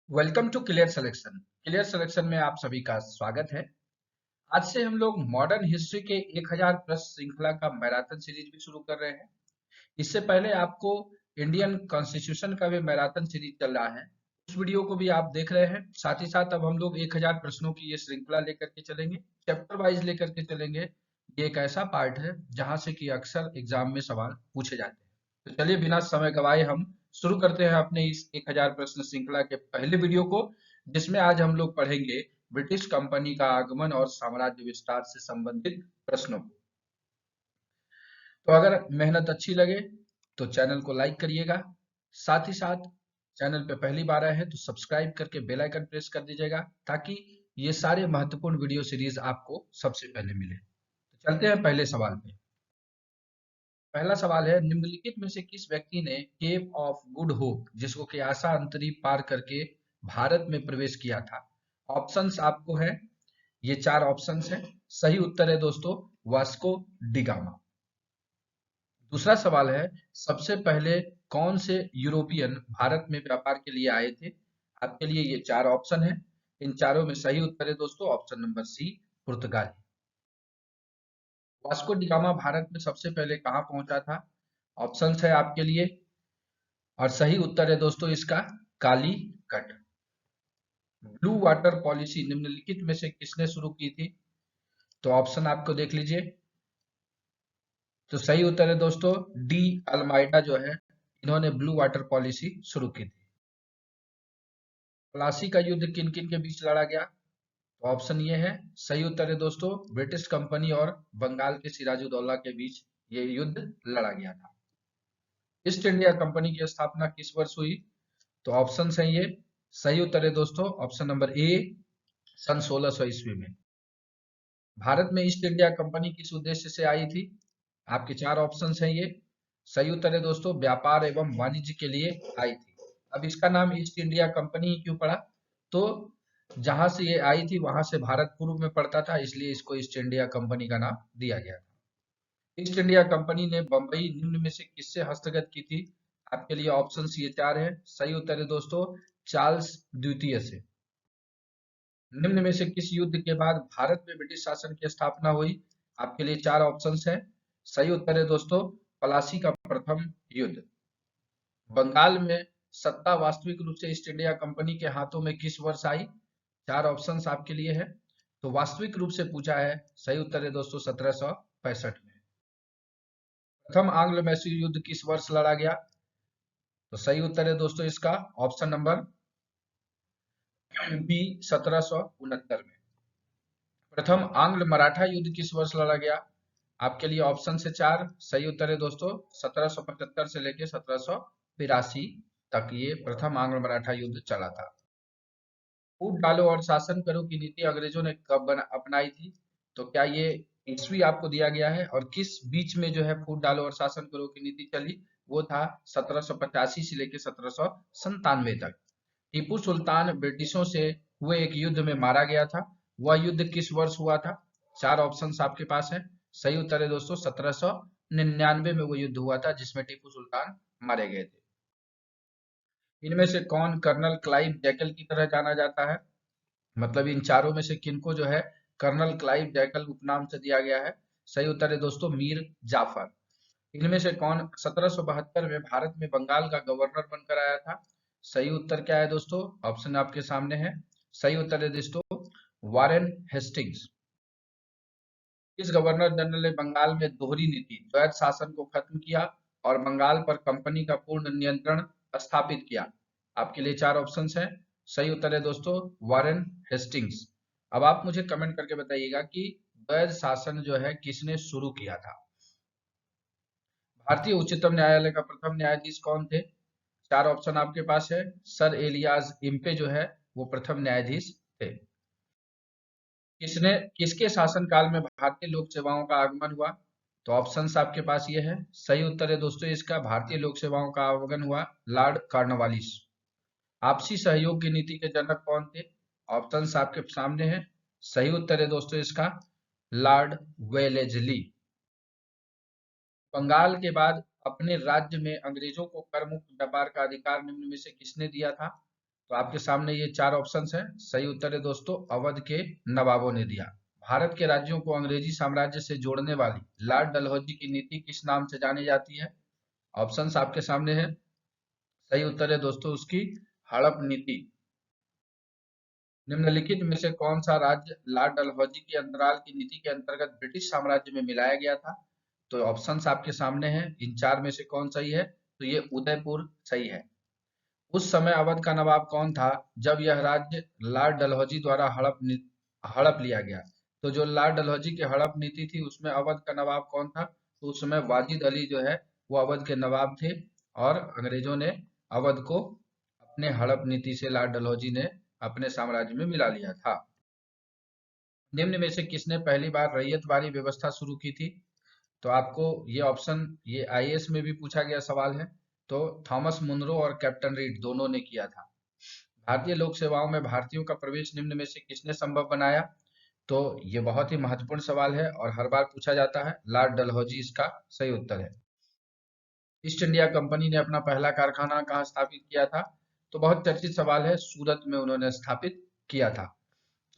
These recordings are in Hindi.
Welcome to Clear Selection. Clear Selection में आप सभी का स्वागत है। आज से हम लोग मॉडर्न हिस्ट्री के 1000 प्रश्न श्रृंखला का मैराथन सीरीज भी शुरू कर रहे हैं। इससे पहले आपको इंडियन कॉन्स्टिट्यूशन का भी मैराथन सीरीज चल रहा है, उस वीडियो को भी आप देख रहे हैं। साथ ही साथ अब हम लोग 1000 प्रश्नों की ये श्रृंखला लेकर के चलेंगे, चैप्टर वाइज लेकर के चलेंगे। ये एक ऐसा पार्ट है जहां से कि अक्सर एग्जाम में सवाल पूछे जाते हैं। तो चलिए बिना समय गवाए हम शुरू करते हैं अपने इस 1000 प्रश्न श्रृंखला के पहले वीडियो को, जिसमें आज हम लोग पढ़ेंगे ब्रिटिश कंपनी का आगमन और साम्राज्य विस्तार से संबंधित प्रश्नों को। तो अगर मेहनत अच्छी लगे तो चैनल को लाइक करिएगा। साथ ही साथ चैनल पे पहली बार आए हैं तो सब्सक्राइब करके बेल आइकन प्रेस कर दीजिएगा, ताकि ये सारे महत्वपूर्ण वीडियो सीरीज आपको सबसे पहले मिले। तो चलते हैं पहले सवाल पे। पहला सवाल है, निम्नलिखित में से किस व्यक्ति ने केप ऑफ गुड होप, जिसको कि आशा अंतरीप पार करके भारत में प्रवेश किया था? ऑप्शंस आपको है, ये चार ऑप्शंस हैं। सही उत्तर है दोस्तों वास्को डिगामा। दूसरा सवाल है, सबसे पहले कौन से यूरोपियन भारत में व्यापार के लिए आए थे? आपके लिए ये चार ऑप्शन है। इन चारों में सही उत्तर है दोस्तों ऑप्शन नंबर सी, पुर्तगाली। वास्को डिगामा भारत में सबसे पहले कहाँ पहुंचा था? ऑप्शंस है आपके लिए, और सही उत्तर है दोस्तों इसका कालीकट। ब्लू वाटर पॉलिसी निम्नलिखित में से किसने शुरू की थी? तो ऑप्शन आपको देख लीजिए। तो सही उत्तर है दोस्तों डी अल्माइडा जो है, इन्होंने ब्लू वाटर पॉलिसी शुरू की थी। प्लासी का युद्ध किन किन के बीच लड़ा गया? तो ऑप्शन ये है, सही उत्तर है दोस्तों ब्रिटिश कंपनी और बंगाल के सिराजुद्दौला के बीच ये युद्ध लड़ा गया था। ईस्ट इंडिया कंपनी की स्थापना किस वर्ष हुई? तो ऑप्शन है ये, सही उत्तर है दोस्तों ऑप्शन नंबर ए, सन 1600 ईस्वी में। भारत में ईस्ट इंडिया कंपनी किस उद्देश्य से आई थी? आपके चार ऑप्शंस हैं ये। सही उत्तर है दोस्तों व्यापार एवं वाणिज्य के लिए आई थी। अब इसका नाम ईस्ट इंडिया कंपनी ही क्यों पड़ा? तो जहां से ये आई थी वहां से भारत पूर्व में पड़ता था, इसलिए इसको ईस्ट इंडिया कंपनी का नाम दिया गया था। ईस्ट इंडिया कंपनी ने बंबई निम्न में से किससे हस्तगत की थी? आपके लिए ऑप्शंस ये चार है। सही उत्तर है दोस्तों चार्ल्स द्वितीय से। निम्न में से किस युद्ध के बाद भारत में ब्रिटिश शासन की स्थापना हुई? आपके लिए चार ऑप्शंस हैं। सही उत्तर है दोस्तों प्लासी का प्रथम युद्ध। बंगाल में सत्ता वास्तविक रूप से ईस्ट इंडिया कंपनी के हाथों में किस वर्ष आई? चार ऑप्शंस आपके लिए है। तो वास्तविक रूप से पूछा है, सही उत्तर है दोस्तों 1765 में। प्रथम आंग्ल मैसूर युद्ध किस वर्ष लड़ा गया? तो सही उत्तर है दोस्तों इसका ऑप्शन नंबर बी, 1769 में। प्रथम आंग्ल मराठा युद्ध किस वर्ष लड़ा गया? आपके लिए ऑप्शन से चार। सही उत्तर है दोस्तों 1775 से लेकर 1782 तक ये प्रथम आंग्ल मराठा युद्ध चला था। फूट डालो और शासन करो की नीति अंग्रेजों ने कब अपनाई थी? तो क्या ये ईस्वी आपको दिया गया है, और किस बीच में जो है फूट डालो और शासन करो की नीति चली? वो था 1785 से लेकर 1797 तक। टीपू सुल्तान ब्रिटिशों से हुए एक युद्ध में मारा गया था, वह युद्ध किस वर्ष हुआ था? चार ऑप्शंस आपके पास है। सही उत्तर है दोस्तों 1799 में वो युद्ध हुआ था जिसमें टीपू सुल्तान मारे गए थे। इनमें से कौन कर्नल क्लाइव जैकल की तरह जाना जाता है? मतलब इन चारों में से किनको जो है कर्नल क्लाइव जैकल उपनाम से दिया गया है? सही उत्तर है दोस्तों मीर जाफर। इनमें से कौन 1772 में भारत में बंगाल का गवर्नर बनकर आया था? सही उत्तर क्या है दोस्तों? ऑप्शन आपके सामने है। सही उत्तर है दोस्तों वारेन हेस्टिंग्स। इस गवर्नर जनरल ने बंगाल में दोहरी नीति द्वैध शासन को खत्म किया और बंगाल पर कंपनी का पूर्ण नियंत्रण स्थापित किया? आपके लिए चार ऑप्शंस हैं। सही उत्तर है दोस्तों वारेन हेस्टिंग्स। अब आप मुझे कमेंट करके बताइएगा कि द्वैध शासन जो है किसने शुरू किया था? भारतीय उच्चतम न्यायालय का प्रथम न्यायाधीश कौन थे? चार ऑप्शन आपके पास है। सर एलियास इम्पे जो है वो प्रथम न्यायाधीश थे। किसने किसके शासनकाल में भारतीय लोक सेवाओं का आगमन हुआ? तो ऑप्शंस आपके पास ये है। सही उत्तर है दोस्तों इसका भारतीय लोक सेवाओं का आगमन हुआ लॉर्ड कॉर्नवालिस। आपसी सहयोग की नीति के जनक कौन थे? ऑप्शंस आपके सामने है। सही उत्तर है दोस्तों इसका लॉर्ड वेलेजली। बंगाल के बाद अपने राज्य में अंग्रेजों को कर मुक्त व्यापार का अधिकार निम्न में से किसने दिया था? तो आपके सामने ये चार ऑप्शंस हैं। सही उत्तर है दोस्तों अवध के नवाबों ने दिया। भारत के राज्यों को अंग्रेजी साम्राज्य से जोड़ने वाली लॉर्ड डलहौजी की नीति किस नाम से जानी जाती है? ऑप्शंस आपके सामने है। सही उत्तर है दोस्तों उसकी हड़प नीति। निम्नलिखित में से कौन सा राज्य लॉर्ड डलहौजी की अंतराल की नीति के अंतर्गत ब्रिटिश साम्राज्य में मिलाया गया था? तो ऑप्शंस आपके सामने हैं। इन चार में से कौन सही है? तो ये उदयपुर सही है। उस समय अवध का नवाब कौन था जब यह राज्य लॉर्ड डलहौजी द्वारा हड़प लिया गया? तो जो लॉर्ड डलहौजी की हड़प नीति थी उसमें अवध का नवाब कौन था? तो उस समय वाजिद अली जो है वो अवध के नवाब थे और अंग्रेजों ने अवध को अपने हड़प नीति से लॉर्ड डलहौजी ने अपने साम्राज्य में मिला लिया था। निम्न में से किसने पहली बार रैयतवाड़ी व्यवस्था शुरू की थी? तो आपको ये ऑप्शन ये आईएएस में भी पूछा गया सवाल है। तो थॉमस मुनरो और कैप्टन रीड दोनों ने किया था। भारतीय लोक सेवाओं में भारतीयों का प्रवेश निम्न में से किसने संभव बनाया? तो ये बहुत ही महत्वपूर्ण सवाल है और हर बार पूछा जाता है। लॉर्ड डलहौजी इसका सही उत्तर है। ईस्ट इंडिया कंपनी ने अपना पहला कारखाना कहाँ स्थापित किया था? तो बहुत चर्चित सवाल है, सूरत में उन्होंने स्थापित किया था।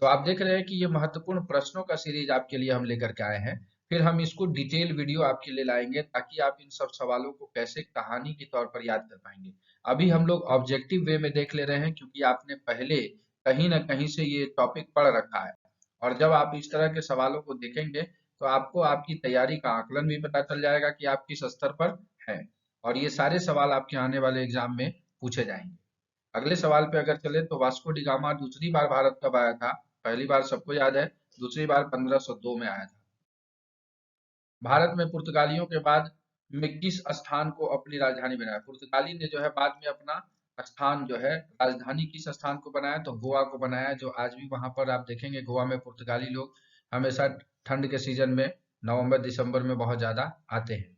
तो आप देख रहे हैं कि ये महत्वपूर्ण प्रश्नों का सीरीज आपके लिए हम लेकर के आए हैं। फिर हम इसको डिटेल वीडियो आपके लिए लाएंगे ताकि आप इन सब सवालों को कैसे कहानी के तौर पर याद कर पाएंगे। अभी हम लोग ऑब्जेक्टिव वे में देख ले रहे हैं क्योंकि आपने पहले कहीं ना कहीं से ये टॉपिक पढ़ रखा है और जब आप इस तरह के सवालों को देखेंगे तो आपको आपकी तैयारी का आकलन भी पता चल जाएगा कि आप किस स्तर पर हैं और ये सारे सवाल आपके आने वाले एग्जाम में पूछे जाएंगे। अगले सवाल पे अगर चले तो वास्को डी गामा दूसरी बार भारत कब आया था? पहली बार सबको याद है, दूसरी बार 1502 में आया था। भारत में पुर्तगालियों के बाद में किस स्थान को अपनी राजधानी बनाया? पुर्तगाली ने जो है बाद में अपना स्थान जो है राजधानी किस स्थान को बनाया? तो गोवा को बनाया, जो आज भी वहां पर आप देखेंगे गोवा में पुर्तगाली लोग हमेशा ठंड के सीजन में नवंबर दिसंबर में बहुत ज्यादा आते हैं।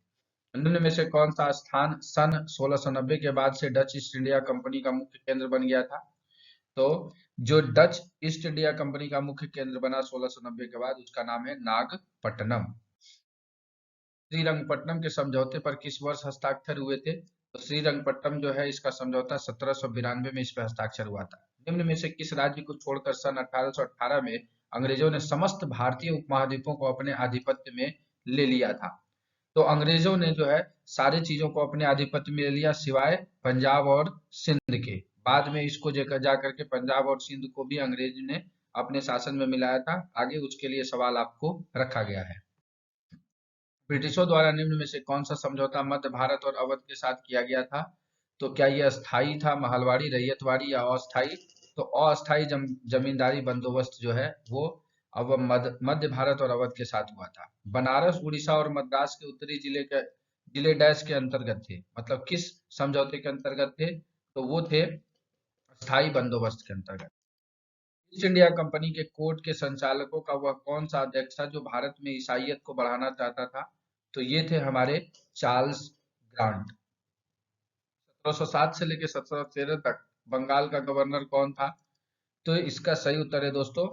निम्न में से कौन सा स्थान सन 1690 के बाद से डच ईस्ट इंडिया कंपनी का मुख्य केंद्र बन गया था? तो जो डच ईस्ट इंडिया कंपनी का मुख्य केंद्र बना 1690 के बाद उसका नाम है नागपट्टनम। श्रीरंगपट्टनम के समझौते पर किस वर्ष हस्ताक्षर हुए थे? तो श्रीरंगपट्टनम जो है इसका समझौता 1792 में इस पर हस्ताक्षर हुआ था। निम्न में से किस राज्य को छोड़कर सन 1818 में अंग्रेजों ने समस्त भारतीय उपमहाद्वीपों को अपने आधिपत्य में ले लिया था? तो अंग्रेजों ने जो है सारी चीजों को अपने आधिपत्य में ले लिया सिवाय पंजाब और सिंध के। बाद में इसको जा करके पंजाब और सिंध को भी अंग्रेज ने अपने शासन में मिलाया था। आगे उसके लिए सवाल आपको रखा गया है। ब्रिटिशों द्वारा निम्न में से कौन सा समझौता मध्य भारत और अवध के साथ किया गया था? तो क्या यह स्थायी था, महलवाड़ी, रैयतवाड़ी या अस्थायी? तो अस्थायी जमींदारी बंदोबस्त जो है वो अब मध्य भारत और अवध के साथ हुआ था। बनारस, उड़ीसा और मद्रास के उत्तरी जिले डैश के अंतर्गत थे, मतलब किस समझौते के अंतर्गत थे? तो वो थे स्थायी बंदोबस्त के अंतर्गत। ईस्ट इंडिया कंपनी के कोर्ट के संचालकों का वह कौन सा अध्यक्ष था जो भारत में ईसाईयत को बढ़ाना चाहता था? तो ये थे हमारे चार्ल्स ग्रांट। 1707 से लेकर 1713 तक बंगाल का गवर्नर कौन था? तो इसका सही उत्तर है दोस्तों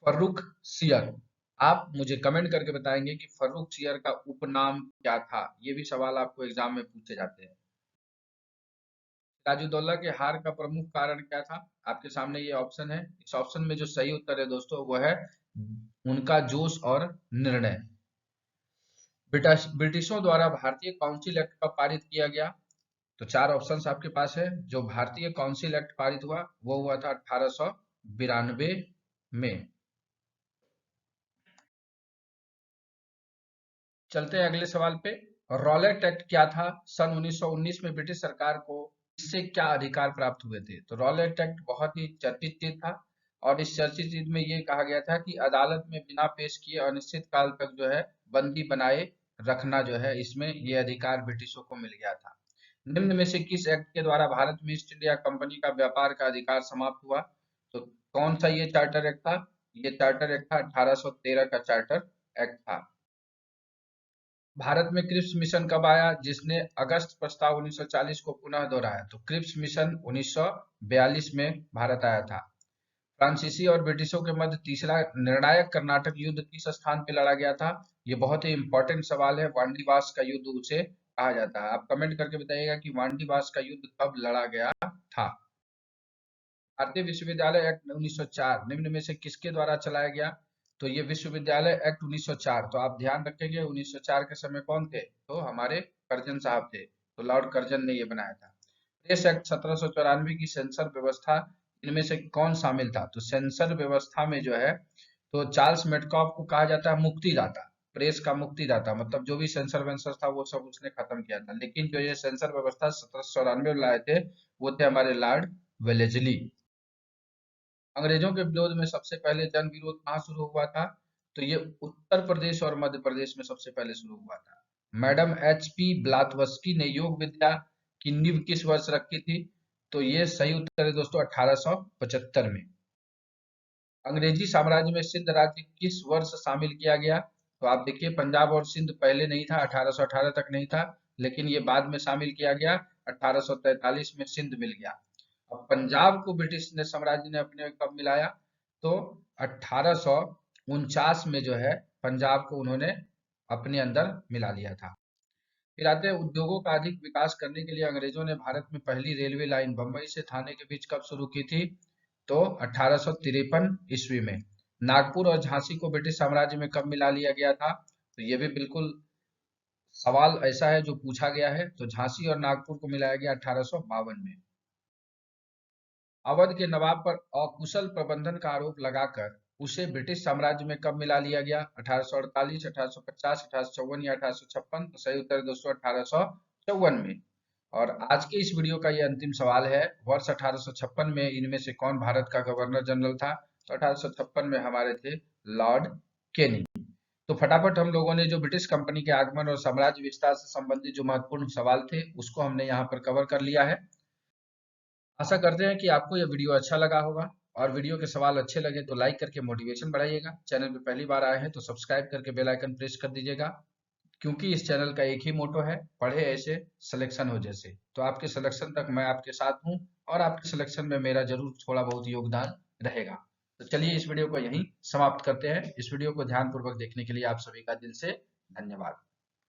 फर्रुख सियर। आप मुझे कमेंट करके बताएंगे कि फर्रुख सियर का उपनाम क्या था? ये भी सवाल आपको एग्जाम में पूछे जाते हैं। सिराजुद्दौला के हार का प्रमुख कारण क्या था? आपके सामने ये ऑप्शन है। इस ऑप्शन में जो सही उत्तर है दोस्तों वो है उनका जोश और निर्णय। ब्रिटिशों द्वारा भारतीय काउंसिल एक्ट कब पारित किया गया? तो चार ऑप्शंस आपके पास है। जो भारतीय काउंसिल एक्ट पारित हुआ वो हुआ था 1892 में। चलते हैं अगले सवाल पे। रॉलेट एक्ट क्या था? सन 1919 में ब्रिटिश सरकार को इससे क्या अधिकार प्राप्त हुए थे? तो रॉलेट एक्ट बहुत ही चर्चित चीज था और इस चर्चित चीज में ये कहा गया था कि अदालत में बिना पेश किए अनिश्चित काल तक जो है बंदी बनाए रखना जो है इसमें ये अधिकार ब्रिटिशों को मिल गया था। निम्न में से किस एक्ट के द्वारा भारत में ईस्ट इंडिया कंपनी का व्यापार का अधिकार समाप्त हुआ? तो कौन सा ये चार्टर एक्ट था? ये चार्टर एक्ट था 1813 का चार्टर एक्ट था। भारत में क्रिप्स मिशन कब आया जिसने अगस्त प्रस्ताव 1940 को पुनः दोहराया? तो क्रिप्स मिशन 1942 में भारत आया था। फ्रांसीसी और ब्रिटिशों के मध्य तीसरा निर्णायक कर्नाटक युद्ध किस स्थान पे लड़ा गया था? ये बहुत ही इंपॉर्टेंट सवाल है। वांडीवास का युद्ध उसे कहा जाता है। आप कमेंट करके बताइएगा कि वांडीवास का युद्ध कब लड़ा गया था। भारतीय विश्वविद्यालय एक्ट 1904 निम्न में से किसके द्वारा चलाया गया? तो ये विश्वविद्यालय एक्ट 1904, तो आप ध्यान रखेंगे 1904 के समय कौन थे? तो हमारे कर्जन साहब थे, तो लॉर्ड कर्जन ने ये बनाया था। प्रेस एक्ट 1794 की सेंसर व्यवस्था इनमें से कौन शामिल था? तो सेंसर व्यवस्था में जो है, तो चार्ल्स मेडकॉफ को कहा जाता है मुक्तिदाता, प्रेस का मुक्तिदाता, मतलब जो भी सेंसर वेंसर था वो सब उसने खत्म किया था। लेकिन जो ये सेंसर व्यवस्था 1794 में लाए थे वो थे हमारे लॉर्ड वेलेजली। अंग्रेजों के विरोध में सबसे पहले जन विरोध कहाँ शुरू हुआ था? तो ये उत्तर प्रदेश और मध्य प्रदेश में सबसे पहले शुरू हुआ था। मैडम HP ब्लातवस्की ने योग विद्या की नींव किस वर्ष रखी थी? तो ये सही उत्तर है दोस्तों 1875 में। अंग्रेजी साम्राज्य में सिंध राज्य किस वर्ष शामिल किया गया? तो आप देखिए पंजाब और सिंध पहले नहीं था, 1818 तक नहीं था, लेकिन ये बाद में शामिल किया गया, 1843 में सिंध मिल गया। अब पंजाब को ब्रिटिश ने साम्राज्य ने अपने कब मिलाया? तो 1849 में जो है पंजाब को उन्होंने अपने अंदर मिला लिया था। फिर आते हैं उद्योगों का अधिक विकास करने के लिए अंग्रेजों ने भारत में पहली रेलवे लाइन बम्बई से थाने के बीच कब शुरू की थी? तो 1853 ईस्वी में। नागपुर और झांसी को ब्रिटिश साम्राज्य में कब मिला लिया गया था? तो ये भी बिल्कुल सवाल ऐसा है जो पूछा गया है, तो झांसी और नागपुर को मिलाया गया 1852 में। अवध के नवाब पर अकुशल प्रबंधन का आरोप लगाकर उसे ब्रिटिश साम्राज्य में कब मिला लिया गया? 1848, 1850, 1854 या 1856? तो सही उत्तर है दोस्तों 1854 में। और आज के इस वीडियो का ये अंतिम सवाल है, वर्ष 1856 में इनमें से कौन भारत का गवर्नर जनरल था? तो 1856 में हमारे थे लॉर्ड केनिंग। तो फटाफट हम लोगों ने जो ब्रिटिश कंपनी के आगमन और साम्राज्य विस्तार से संबंधित जो महत्वपूर्ण सवाल थे उसको हमने यहाँ पर कवर कर लिया है। आशा करते हैं कि आपको यह वीडियो अच्छा लगा होगा, और वीडियो के सवाल अच्छे लगे तो लाइक करके मोटिवेशन बढ़ाइएगा। चैनल पे पहली बार आए हैं तो सब्सक्राइब करके बेल आइकन प्रेस कर दीजिएगा, क्योंकि इस चैनल का एक ही मोटो है, पढ़े ऐसे सिलेक्शन हो जैसे। तो आपके सिलेक्शन तक मैं आपके साथ हूँ, और आपके सिलेक्शन में मेरा जरूर थोड़ा बहुत योगदान रहेगा। तो चलिए इस वीडियो को यहीं समाप्त करते हैं। इस वीडियो को ध्यानपूर्वक देखने के लिए आप सभी का दिल से धन्यवाद।